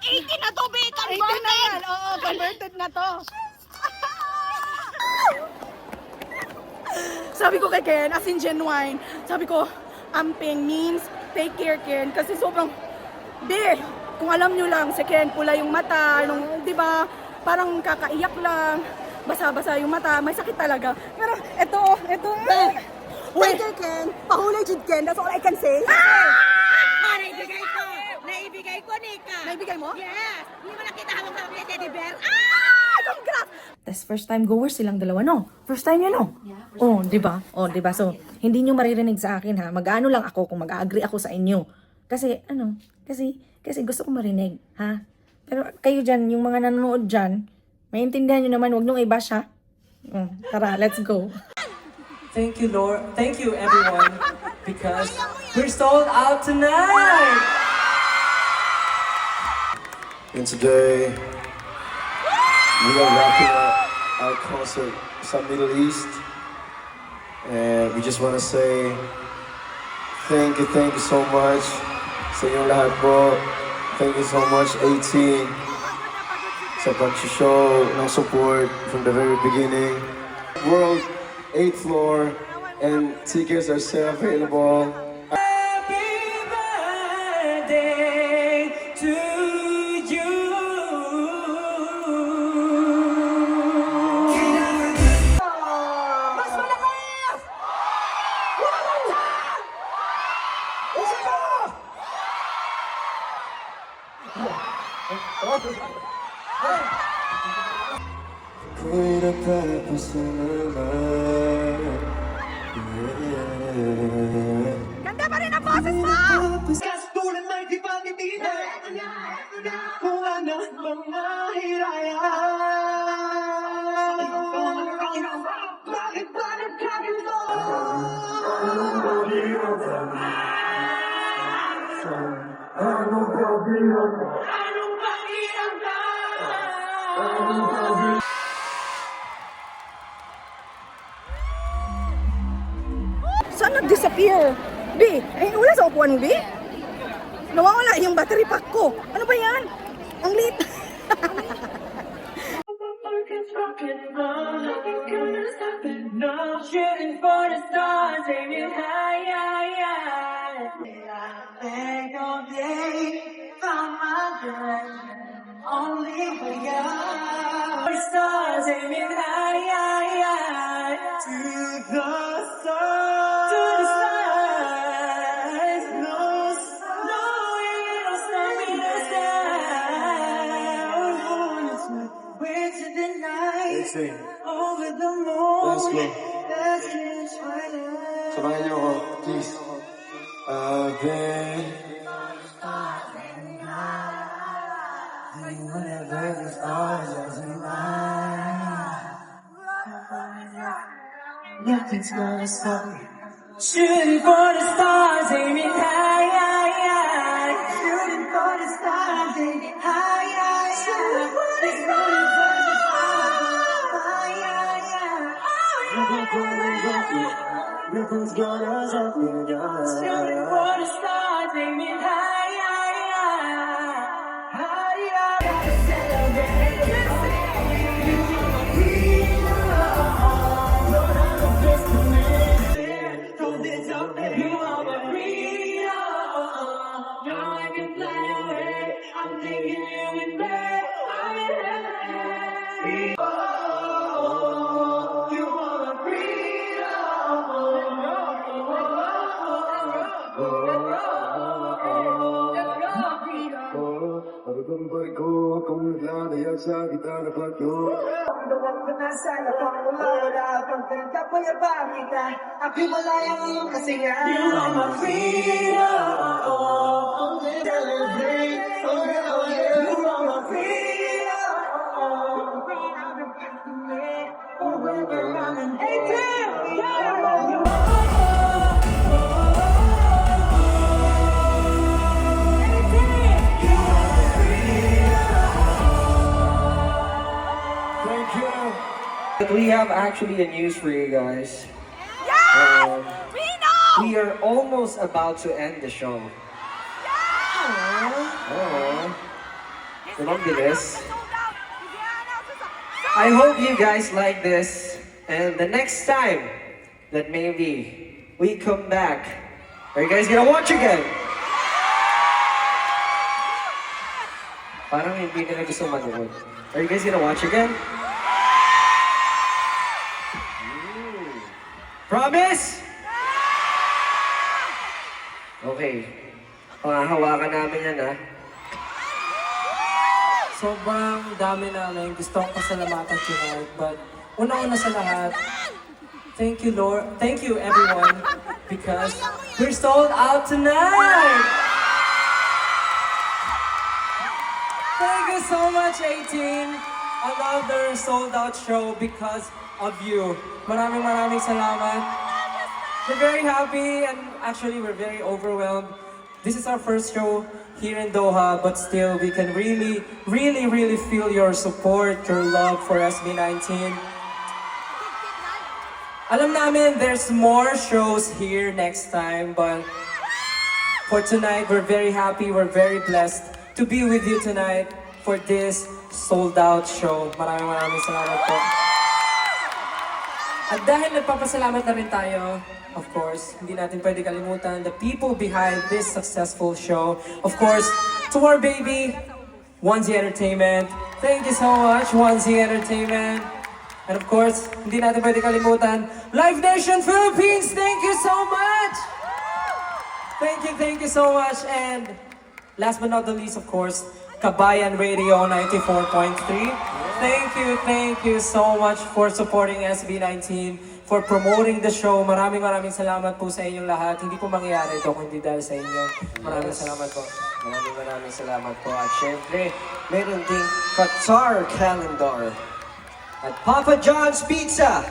18 na to, be! 18 na yan. Oo, converted na to. Sabi ko kay Ken, as in genuine, sabi ko, amping means take care, Ken. Kasi sobrang, kung alam nyo lang, si Ken, pula yung mata, di ba, parang kakaiyak lang, basa-basa yung mata, may sakit talaga. Pero ito, take care, Ken. Pahulay jud, Ken. That's all I can say. Naibigay ko, Nika! Naibigay mo? Yes! Hindi mo nakita hawak-hawak ni Teddy Bear? Congrats! Tas first time goers silang dalawa, no? First time yun, no? Oh, di ba? Oh, di ba? So, hindi nyo maririnig sa akin, ha? Mag-ano lang ako kung mag-agree ako sa inyo. Kasi, kasi gusto ko marinig, ha? Pero kayo dyan, yung mga nanonood dyan, maintindihan nyo naman, huwag nyo i-bash, ha? Tara, let's go. Thank you, Lord. Thank you, everyone, because we're sold out tonight. And today, we are wrapping up our concert sa Middle East. And we just want to say thank you so much sa inyong lahat po. Thank you so much, 18, sa pag-show ng support from the very beginning. World 8th floor, and tickets are still available. Happy birthday to you. Mas malakas! Isa pa! Ako'y nagpapasalamat. Ganda pa rin ang boses mo! Kastulan may di pangitinan kung ano mga hiraya. Bakit ba nagkagano? Anong pakiramdam? Saan nag-disappear? B, wala sa upuan mo, B? Nawawala yung battery pack ko. Ano ba yan? Ang liit. Shooting for the stars, aiming high, high, high. I beg all day, found my direction, only for you. For the stars, aiming high, high, high. To the stars, to the stars. No, no, it'll stop me the sound. We're to the night. Let's sing. Over the moon. Let's go. Let's get twilight. Sabayan niyo ako, please. I've been whatever the stars doesn't matter. Nothing's gonna stop me. Shooting for the stars, aiming high, high, high. Shooting for the stars, aiming high, high, high. Shooting for the stars, high, high, high. Nothing's gonna stop me. Nothing's gonna stop me. Shooting for the stars, aiming high, high, high. High, high. Gotta celebrate. You are my freedom. Now I can fly away. I'm taking you with me. I'm in heaven. Oh, you are my Pagkambay ko, kung naglalaya sa gitara plagyo. Luwag ko na sana pang wala. Pagkanta pa yabang kita. Ako'y malayang iyong kasinga. You are my freedom. Celebrate. You are my freedom. Forever I'm an angel. You Thank you. But we have actually a news for you guys. Yes! We know! We are almost about to end the show. Yes! Oh. Diba ang bilis? I hope you guys like this. And the next time that maybe we come back, are you guys gonna watch again? Parang hindi nila gusto manood. Are you guys gonna watch again? Promise? Okay. Pangahawakan namin yan, ha? Sobrang dami namin gustong pasalamatan tonight. But una-una sa lahat, thank you Lord, thank you everyone because we're sold out tonight! Thank you so much 18! Another sold out show because of you. Maraming salamat. We're very happy and actually we're very overwhelmed. This is our first show here in Doha, but still we can really feel your support, your love for SB19. Alam namin there's more shows here next time, but for tonight we're very happy, we're very blessed to be with you tonight for this sold out show. Maraming salamat po. At dahil nagpapasalamat na rin tayo, of course, hindi natin pwede kalimutan the people behind this successful show. Of course, to our baby, Onesie Entertainment. Thank you so much, Onesie Entertainment. And of course, hindi natin pwede kalimutan, Live Nation Philippines, thank you so much! Thank you so much. And last but not the least, of course, Kabayan Radio 94.3. Thank you so much for supporting SB19, for promoting the show. Maraming salamat po sa inyong lahat. Hindi po mangyayari ito kung hindi dahil sa inyo. Maraming salamat po. Maraming salamat po. At syempre, meron ding Qatar Calendar at Papa John's Pizza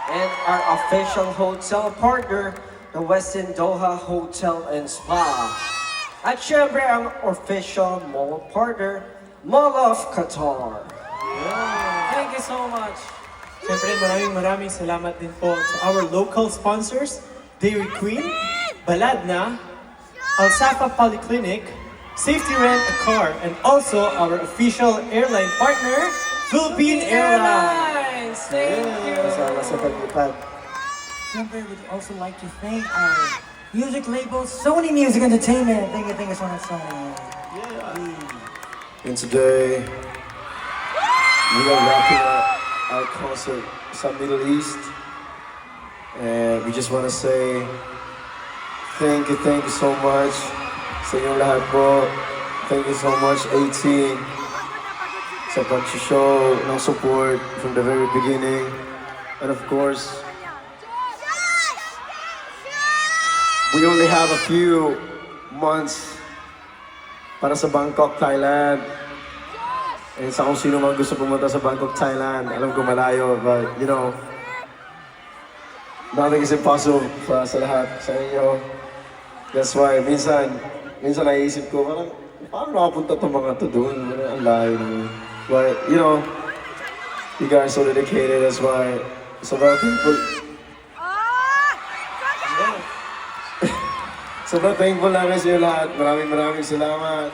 and our official hotel partner, the Westin Doha Hotel and Spa. At syempre, ang official mall partner, Mall of Qatar. Thank you so much. Siyempre maraming salamat din po to our local sponsors, Dairy Queen, Baladna, Alsafa Polyclinic, Safety Rent a Car, and also our official airline partner, Philippine Airlines. Thank you. Kasama sa paglipad. Siyempre, we'd also like to thank our music label, Sony Music Entertainment. Thank you so much, Sony. And today, we are wrapping up our concert sa Middle East. And we just want to say thank you so much sa inyong lahat po. Thank you so much, 18, sa pag-show ng support from the very beginning. And of course, we only have a few months para sa Bangkok, Thailand. And sa kung sino man gusto pumunta sa Bangkok, Thailand, alam ko malayo, but you know, nothing is impossible para sa lahat, sa inyo. That's why, minsan naisip ko, paano nakapunta itong mga to doon? Ang layo naman. But, you know, you guys are so dedicated, that's why, sobrang thankful. Sobrang thankful namin sa inyo lahat. Maraming salamat.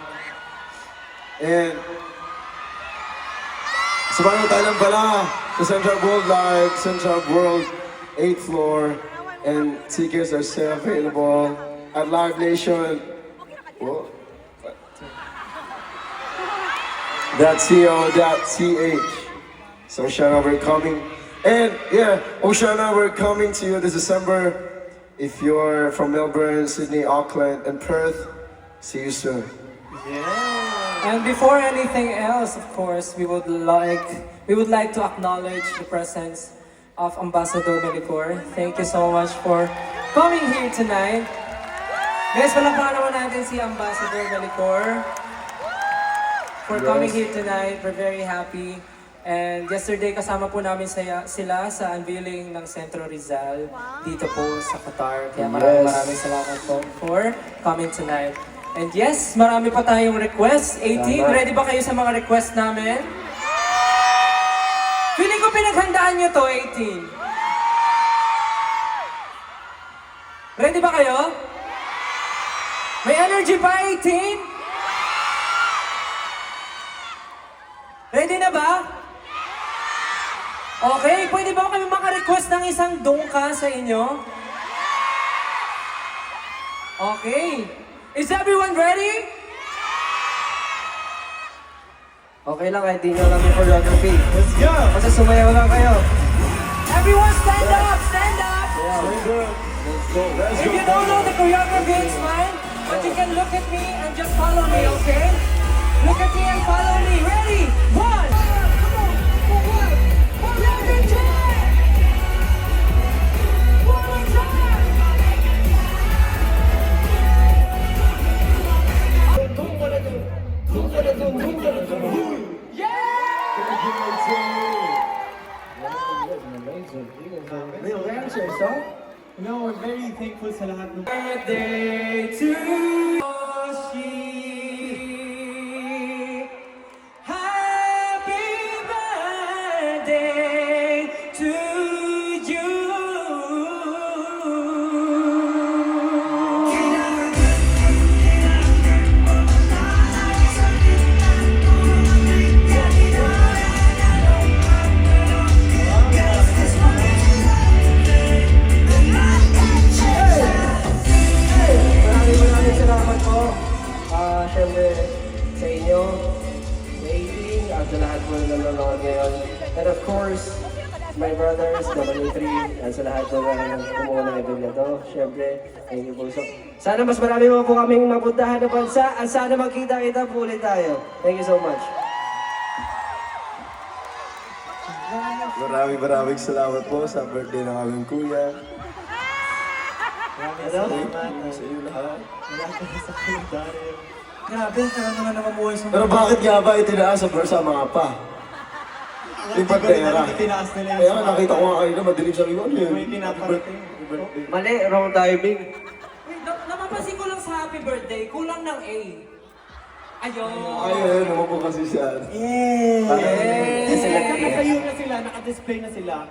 And, Sabang Thailand pala sa Central World Live, Central World 8th floor, and tickets are still available at Live Nation. .co.th. So Oceana, we're coming. And yeah, Oceana, we're coming to you this December. If you're from Melbourne, Sydney, Auckland, and Perth, see you soon. And before anything else, of course, we would like to acknowledge the presence of Ambassador Melicor. Thank you so much for coming here tonight. Guys, palakpakan naman natin si Ambassador Melicor for coming here tonight. We're very happy. And yesterday kasama po namin sila sa unveiling ng Centro Rizal dito po sa Qatar. Kaya maraming salamat po for coming tonight. And yes, marami pa tayong requests. 18, ready ba kayo sa mga request namin? Feeling ko pinaghandaan nyo to, 18. Ready ba kayo? May energy pa, 18? na ba? Okay, pwede ba kami maka-request ng isang dungka sa inyo? Okay. Is everyone ready? Okay lang, kahit di nyo alam yung choreography. Let's go! Basta sumayaw lang kayo. Everyone stand up! Stand up! Let's go! If you don't know the choreography, it's fine. But you can look at me and just follow me, okay? Look at me and follow me. Ready? One! Real dancers, huh? No, we're very thankful sa lahat ng Birthday to Yoshi. Happy birthday to you. Maraming salamat po. Siyempre, sa inyo, waiting, at sa lahat po na nanonood ngayon. And of course, my brothers, W3, at sa lahat po na kumuha ng event na to. Siyempre, thank you po. So, sana mas marami mo po kaming mapuntahan na bansa at sana magkita-kita po ulit tayo. Thank you so much. Maraming salamat po sa birthday ng aming kuya. salamat Sa iyo lahat. sa kalendaryo. Grabe, tagal mo na namamuhay sa Pero bakit nga ba itinaas sa mga pa? Yung pagpera. Tinaas nila Kaya nga nakita ko nga kayo na madilim sa iwan yun. May pinaparating. Mali, wrong timing. Wait, napapansin ko lang sa happy birthday, kulang ng A. Ayun. Ayun, naman po kasi siya. Kasi nakatayo na sila, naka-display na sila.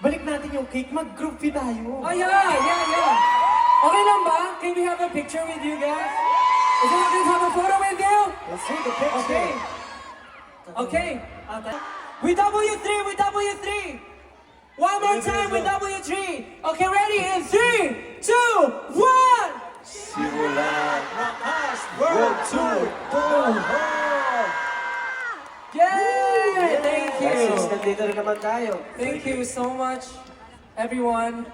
Balik natin yung cake, mag-group fit tayo. Oh, yeah. Okay lang ba? Can we have a picture with you guys? Is it okay to have a photo with you? Let's take a picture. Okay. With W3, with W3. One more time with W3. Okay, ready? In 3, 2, 1. Simula. World Tour. Yay! Thank you. Since nandito rin naman tayo. Thank you so much, everyone.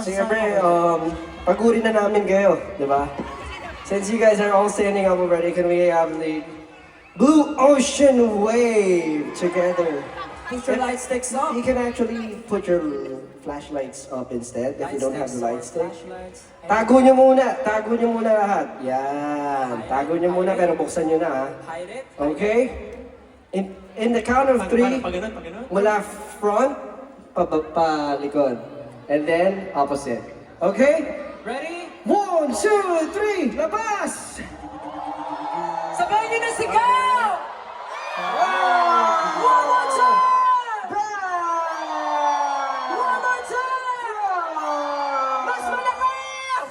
Siyempre, paguri na namin kayo, di ba? Since you guys are all standing up already, can we have the Blue Ocean Wave together? Put your light sticks up. You can actually put your flashlights up instead if you don't have the light stick. Flashlights. Tago nyo muna lahat. Yan, tago nyo muna pero buksan nyo na ha. Hide it. Okay? In the count of 3, Pag ganun, pag ganun. mula front, palikod. And then, opposite. Okay? Ready? 1, 2, 3, labas! Sabay niyo na sigaw! One more time! One more time! Mas malakas!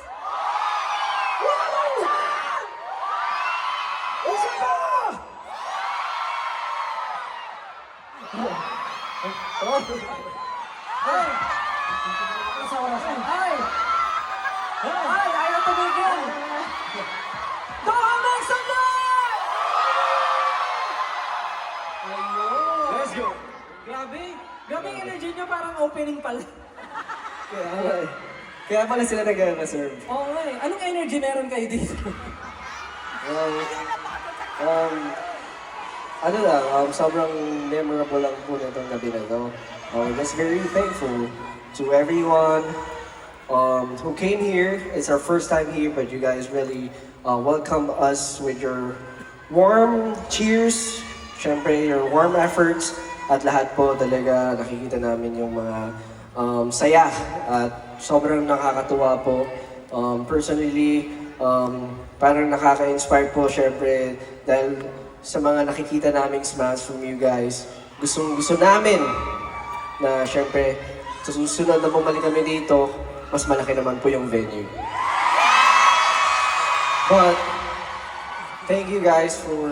One more time! Isa pa! Ay, ayaw tumigil! Don't make some noise! Ayun! Let's go. Grabe yung energy nyo, parang opening pala. Kaya pala sila nag-reserve. Oo nga eh. Anong energy meron kayo dito? Ano lang, sobrang memorable lang po na itong gabi na to. We're just very thankful to everyone who came here. It's our first time here, but you guys really welcomed us with your warm cheers, syempre your warm efforts, at lahat po talaga nakikita namin yung mga saya at sobrang nakakatuwa po. Personally, parang nakaka-inspire po syempre dahil sa mga nakikita naming smiles from you guys. Gusto namin na syempre sa susunod na bumalik kami dito, mas malaki naman po yung venue. But, thank you guys for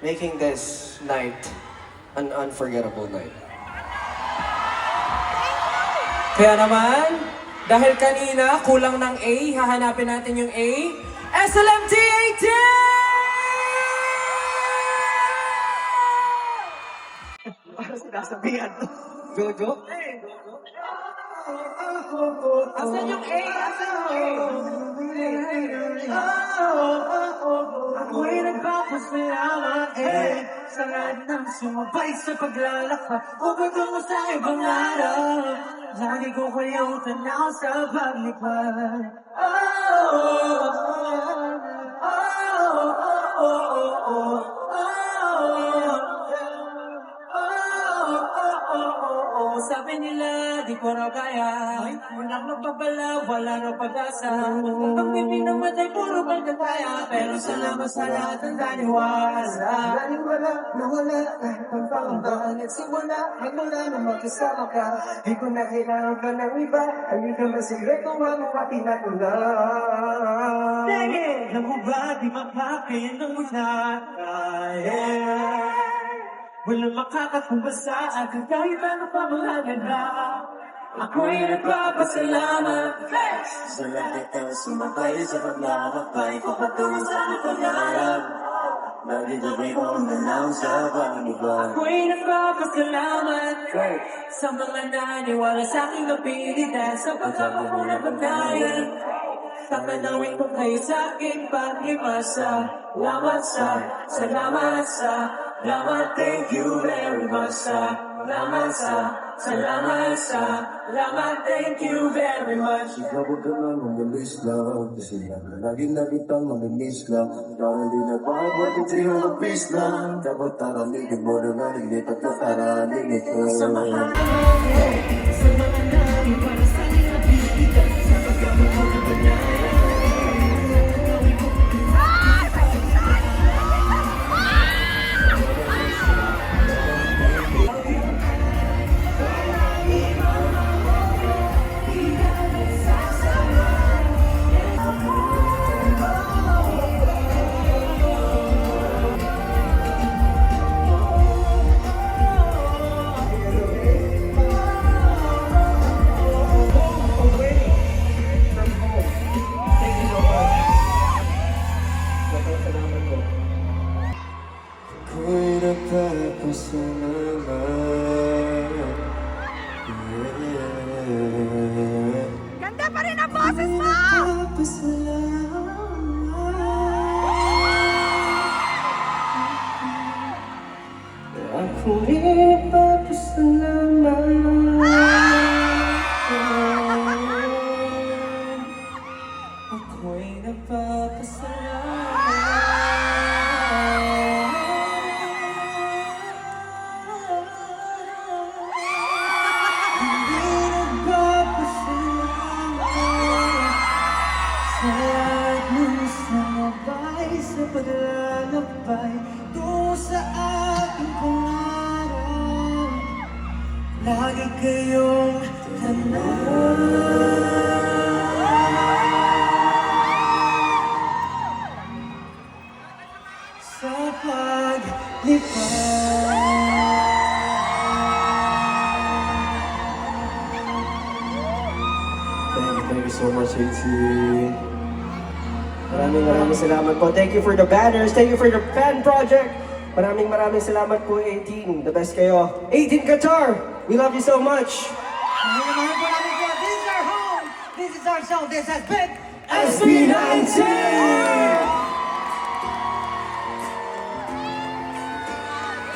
making this night an unforgettable night. Kaya naman, dahil kanina kulang ng A, hahanapin natin yung A. SLMT 18! Para sinasabihan to. Jojo? Asan yung A? Asan yung A? Ako'y nagpapasalamat sa lahat ng sumabay sa paglalakad patungo sa ibang araw. Lagi ko kayong tanaw sa paglipad. Sabi nila, di ko raw kaya. Walang mapabala, wala raw pag-asa. Pag may pinamatay, puro pagkakaya. Pero salamat sa lahat ng daniwala. Naniwala, nawala, kahit ang pangamba. Nagsimula, magmula na magkasama ka. Di ko na kailangan ka ng iba. Halika ba sikreto, mamukati na ko lang. Sige, alam mo ba, di makakayan ng mula. Walang makakatumba sa akin kahit ano pa mga ganda. Ako'y nagpapasalamat sa lahat ng sumabay sa paglakakay ko patungo sa pangarap. Nagigabay ko ang nanaw sa pangibang. Ako'y nagpapasalamat sa mga naniwala sa aking abilidad sa pagkakamunang pagkayan. Tatanawin ko kayo sa aking pag-ibasa. Salamat sa thank you very much salamat, thank you very much. Ikaw huwag ka nga mamilis lang, kasi lagi na kitang mamilis lang. Parang di na pagod, hindi yung mapis lang. Dapat taraligid mo na narinig at nataraligid ko. Sa mga naniwala sa aking abilidad sa pagkakamunang pagkayan. Ako'y nagpapasalamat. Ganda pa rin ang boses mo! Ako'y nagpapasalamat. Ako'y nagpapasalamat. Hindi nagpapasalamat sa lahat ng sumabay sa paglalakbay tungo sa aking pangarap. Lagi kayong tanaw sa paglipad. Thank you so much, AC. Maraming salamat po. Thank you for the banners. Thank you for the fan project. Maraming salamat po, 18. The best kayo. 18 Qatar! We love you so much! This is our home. This is our show. This has been SB19!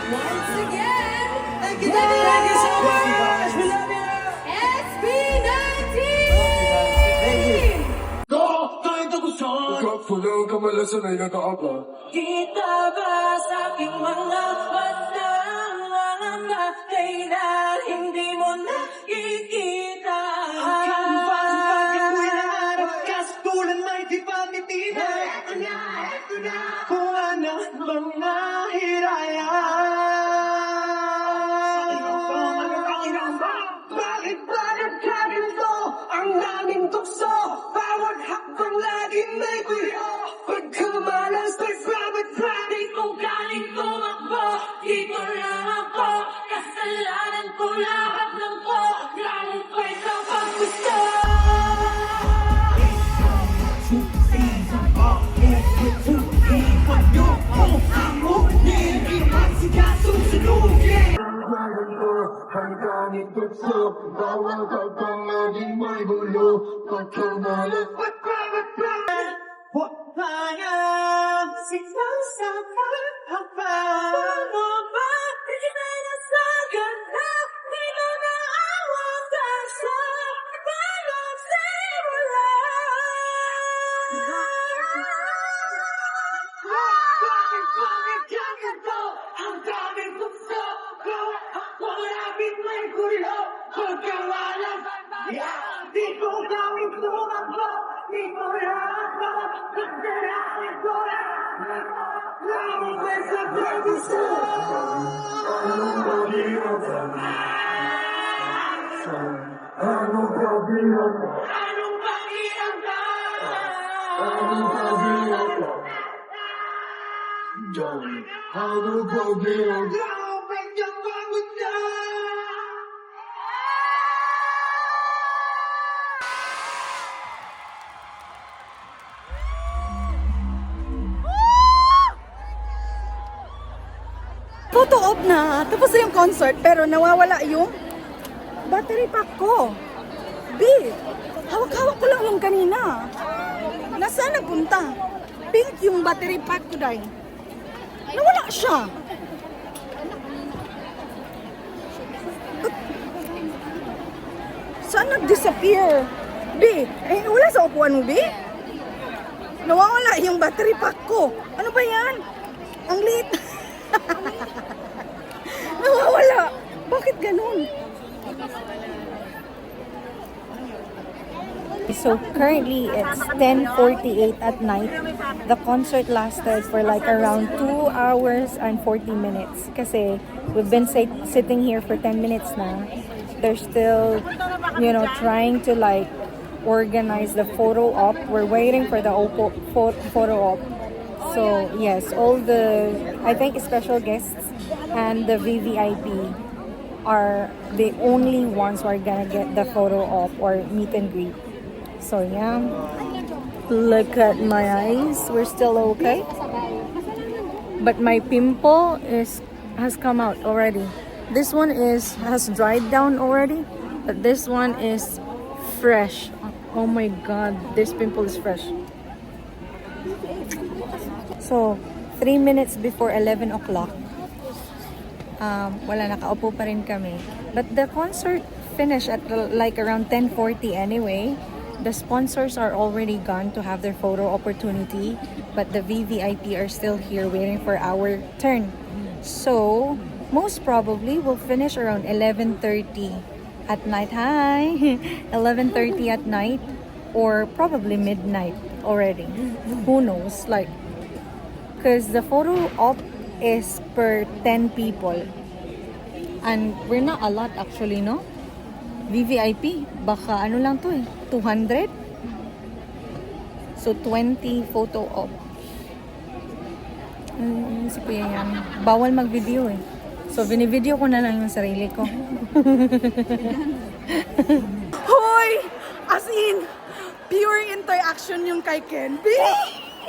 Once again, Thank you, thank you so much. We love you. SB19! Kapulong kamalasan ay nakaaba. Kita ba sa aking mga mata na kailan hindi mo nakikita? Ang pagkakapoy na harap kastulan may di pa nitira. Eto na, kung ano bang nahiraya. Bakit ba nagkaganto ang daming tukso? Bawat hakbang laging may gulo. Pagkamalas, may from it, from it, kung galing ko lahat ng programa ko'y kapag gusto. Hanggang tukso, bawal ka pang laging may gulo. Pagkamalat, Payag, sinasakal ang paano ba? Di ba nasagat na? Di ba naawatan sa parang simula? Bakit ganito? Ang daming gusto ko. Ako labing may gulo. Pagkawalan, di ko gawin tumakbo. Di ko lahat. Photo op na. Tapos na yung concert, pero nawawala yung battery pack ko. B, hawak-hawak ko lang yung kanina. Nasaan nagpunta? Pink yung battery pack ko dahil. Nawala siya. Saan nag-disappear? B, wala sa upuan mo, B? Nawawala yung battery pack ko. Ano ba yan? Ang liit. Nawawala. Bakit ganun? So currently it's 10:48 at night. The concert lasted for like around 2 hours and 40 minutes. Kasi we've been sitting here for 10 minutes now. They're still, trying to like organize the photo op. We're waiting for the photo op. So yes, all the, I think, special guests and the VVIP are the only ones who are gonna get the photo op or meet and greet. So yeah, look at my eyes. We're still okay, but my pimple has come out already. This one has dried down already, but this one is fresh. Oh my god, this pimple is fresh. So 3 minutes before 11 o'clock, wala, nakaupo pa rin kami. But the concert finished at like around 10:40 anyway. The sponsors are already gone to have their photo opportunity, but the VVIP are still here waiting for our turn. So most probably we'll finish around 11:30 at night. Hi, 11:30 at night, or probably midnight already. Who knows? Like, because the photo op is per 10 people, and we're not a lot actually, no? VVIP, baka ano lang to 200. So 20 photo op. Si Kuya yan, bawal mag-video so binivideo ko na lang yung sarili ko. Hoy! As in, pure interaction yung kay Ken. B!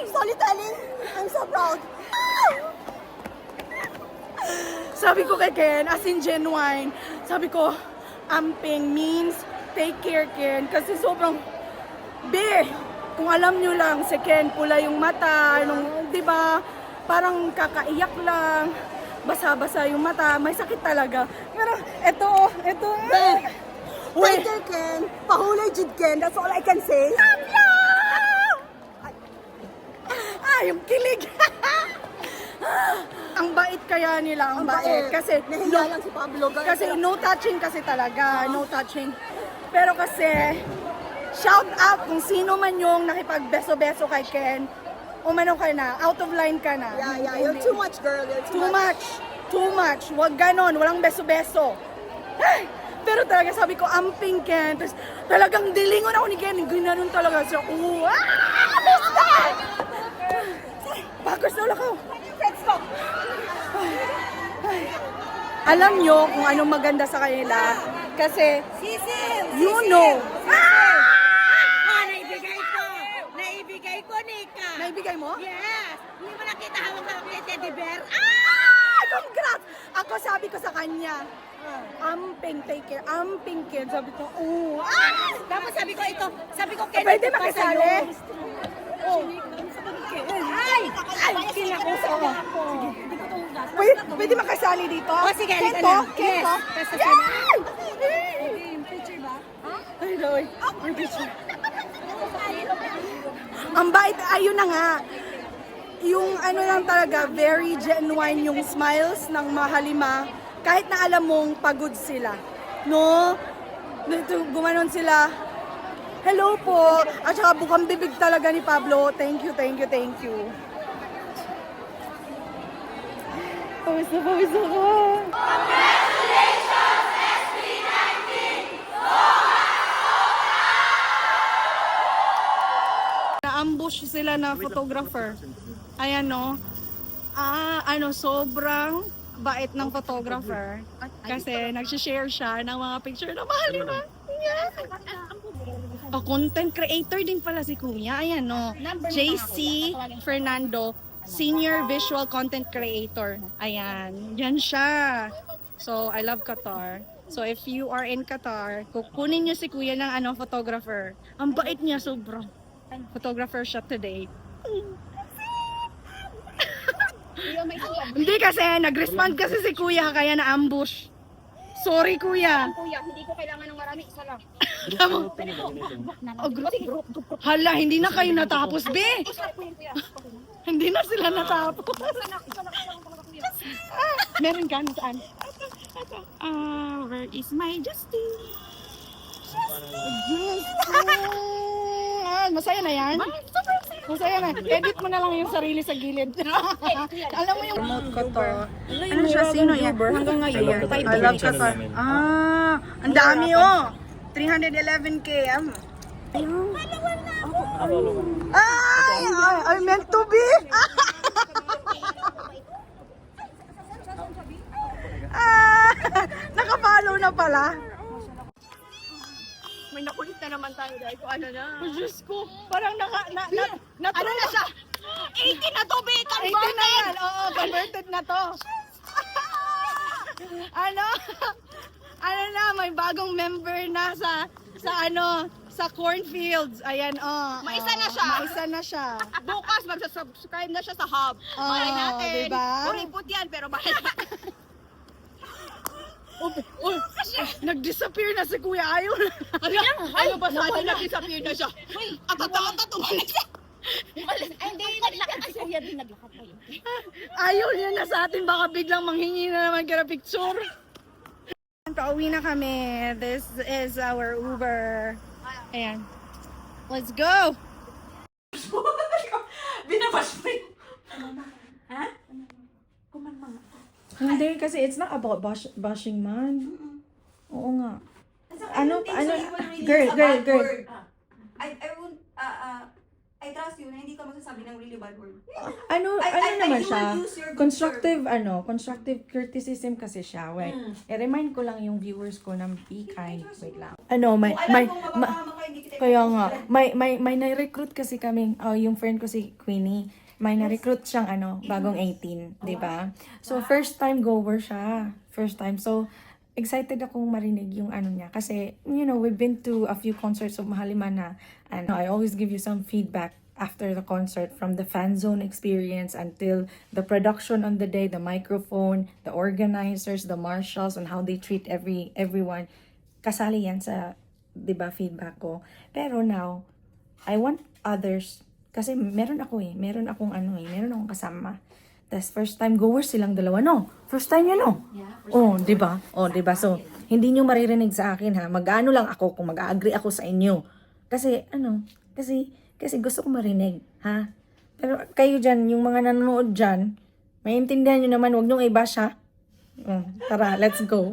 Solitaling! I'm so proud. Sabi ko kay Ken, as in genuine, sabi ko, amping means take care, Ken. Kasi sobrang, B, kung alam nyo lang, si Ken, pula yung mata, di ba, parang kakaiyak lang, basa-basa yung mata, may sakit talaga. Pero, eto, take care, Ken. Pahulay jud, Ken. That's all I can say. Yung kilig. Ang bait kaya nila, ang bait. Kasi, nahiya lang si Pablo. Kasi no touching kasi talaga, no touching. Pero kasi, shout out kung sino man yung nakipag-beso-beso kay Ken. Umano ka na, out of line ka na. Yeah, you're too much, girl. You're Too much. Wag ganon, walang beso-beso. Ay! Pero talaga sabi ko, amping Ken. Tapos talagang dilingon ako ni Ken. Ginanon talaga siya. Basta! Bakos na ulo ko. Let's go. alam nyo kung anong maganda sa kanila. Kasi, you know. Naibigay ko, Nika. Naibigay mo? Yes. Hindi mo nakita hawak-hawak ni Teddy Bear. Congrats! Ako sabi ko sa kanya, amping, take care, amping kid. Sabi ko, oh. Tapos sabi ko, Pwede makisali? Oh. Ay! Ay! Kinakusa ko. Hindi ko tuhugas. Pwede makasali dito? Oh, sige, halika Kento? na. Kento? Yes. Yay! Picture ba? Ay, Roy. Ang bait, ayun na nga. Yung ano lang talaga, very genuine yung smiles ng Mahalima. Kahit na alam mong pagod sila. No? Gumanon sila. Hello po. At saka bukang bibig talaga ni Pablo. Thank you, thank you, thank you. Pawis na pawis ako. Na-ambush sila na photographer. Ayan no. Sobrang bait ng photographer. Kasi nag-share siya ng mga picture na Mahalima. Yeah. Content creator din pala si Kuya. Ayan no. JC Fernando, Senior Visual Content Creator. Ayan. Yan siya. So, I love Qatar. So, if you are in Qatar, kukunin niyo si Kuya ng photographer. Ang bait niya sobrang. Photographer siya today. Hindi kasi, nag-respond kasi si Kuya kaya na-ambush. Sorry Kuya. Kuya, hindi ko kailangan ng marami. Isa lang. Hala, hindi na kayo natapos, be. Hindi na sila natapos. Meron ka saan? Where is my justice? Masaya na yan? Masaya na. Edit mo na lang yung sarili sa gilid. Alam mo yung remote ko to. Ano siya? Sino yan? Hanggang ngayon. I love Qatar. Ang dami oh. 311k. I meant to be. Naka-follow na pala. May nakulit na naman tayo dahil kung ano na. Oh, Diyos ko, parang ano na siya? 80 na to, be! Converted! 80 na yan, oo, converted na to. ano na, may bagong member na sa cornfields. Ayan, Maisa na siya. Maisa na siya. Bukas, magsasubscribe na siya sa hub. Mahal natin. Diba? Put yan, pero mahal natin. Nag-disappear na si Kuya. Ayaw na. Ano ba sa atin? Nag-disappear na siya. At tumalik siya. Ay, hindi. Naglakad si Kuya din. Naglakad kayo. Ayaw niya na sa atin. Baka biglang manghingi na naman kaya picture. Pauwi na kami. This is our Uber. Ayan. Let's go! Binabash mo yun. Ha? Hindi, kasi it's not about bashing man. Oo nga. Girl. I trust you na hindi ka magsasabi ng really bad word. Ano I naman will siya? use your good Constructive criticism kasi siya. Wait, i-remind ko lang yung viewers ko na be kind. Wait lang. Kaya nga, may na-recruit kasi kami, yung friend ko si Queenie, may na-recruit siyang bagong 18, di ba? So, first time goer siya. First time. So, excited akong marinig yung niya. Kasi, we've been to a few concerts of Mahalima na, and I always give you some feedback after the concert, from the fan zone experience until the production on the day, the microphone, the organizers, the marshals, and how they treat everyone. Kasali yan sa, di ba, feedback ko. Pero now, I want others, kasi meron akong kasama. Tas first time goers silang dalawa, no? First time yun, no? Di ba? Di ba? So, hindi nyo maririnig sa akin, ha? Mag-ano lang ako kung mag-agree ako sa inyo. Kasi, kasi gusto ko marinig, ha? Pero kayo dyan, yung mga nanonood dyan, maintindihan nyo naman, wag nyo i-bash, ha? Tara, let's go.